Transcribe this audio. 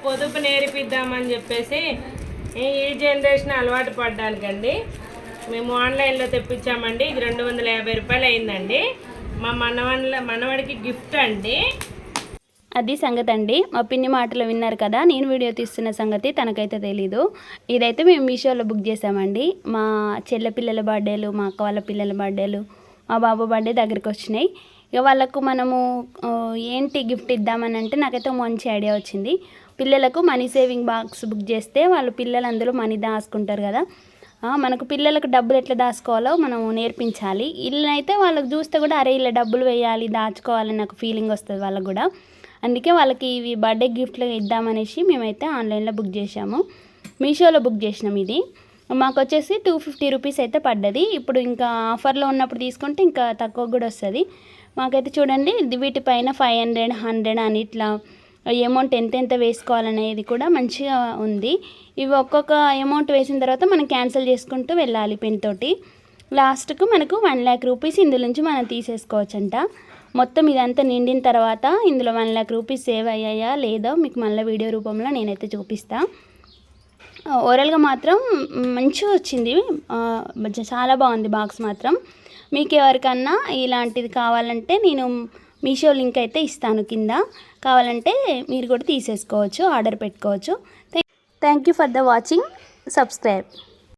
పొదుపు నేర్పిద్దామని చెప్పేసి ఈ జనరేషన్ అలవాటు పడ్డానికండి మేము ఆన్లైన్లో తెప్పించామండి. ఇది 250 రూపాయలు అయిందండి. మా మనవాడికి గిఫ్ట్ అండి. అది సంగతి అండి. మా పిన్ని మాటలు విన్నారు కదా, నేను వీడియో తీస్తున్న సంగతి తనకైతే తెలీదు. ఇదైతే మేము మీషోలో బుక్ చేసామండి. మా చెల్లె పిల్లల బర్త్డేలు, మా అక్క వాళ్ళ పిల్లల బర్త్డేలు, మా బాబు బర్త్డే దగ్గరికి వచ్చినాయి. ఇక వాళ్ళకు మనము ఏంటి గిఫ్ట్ ఇద్దామని అంటే నాకైతే మంచి ఐడియా వచ్చింది. పిల్లలకు మనీ సేవింగ్ బాక్స్ బుక్ చేస్తే వాళ్ళు పిల్లలు అందులో మనీ దాచుకుంటారు కదా. మనకు పిల్లలకు డబ్బులు ఎట్లా దాచుకోవాలో మనం నేర్పించాలి. ఇళ్ళనైతే వాళ్ళకి చూస్తే కూడా అరే ఇలా డబ్బులు వేయాలి దాచుకోవాలని నాకు ఫీలింగ్ వస్తుంది వాళ్ళకు కూడా. అందుకే వాళ్ళకి ఇవి బర్త్డే గిఫ్ట్లు ఇద్దామనేసి మేమైతే ఆన్లైన్లో బుక్ చేసాము. మీషోలో బుక్ చేసినాం. ఇది మాకు వచ్చేసి 250 రూపీస్ అయితే పడ్డది. ఇప్పుడు ఇంకా ఆఫర్లో ఉన్నప్పుడు తీసుకుంటే ఇంకా తక్కువ కూడా వస్తుంది. మాకైతే చూడండి వీటిపైన 500, 100 అని ఇట్లా అమౌంట్ ఎంతెంత వేసుకోవాలనేది కూడా మంచిగా ఉంది. ఇవి ఒక్కొక్క అమౌంట్ వేసిన తర్వాత మనం క్యాన్సిల్ చేసుకుంటూ వెళ్ళాలి పెన్ తోటి. లాస్ట్కు మనకు 1 lakh రూపీస్ ఇందులో నుంచి మనం తీసేసుకోవచ్చంట. మొత్తం ఇదంతా నిండిన తర్వాత ఇందులో 1 lakh రూపీస్ సేవ్ అయ్యాయా లేదో మీకు మళ్ళీ వీడియో రూపంలో నేనైతే చూపిస్తాను. ఓవరాల్గా మాత్రం మంచిగా వచ్చింది, చాలా బాగుంది బాక్స్ మాత్రం. మీకు ఎవరికన్నా ఇలాంటిది కావాలంటే నేను మీషో లింక్ అయితే ఇస్తాను కింద, కావాలంటే మీరు కూడా తీసేసుకోవచ్చు, ఆర్డర్ పెట్టుకోవచ్చు. Thank you for the watching. Subscribe.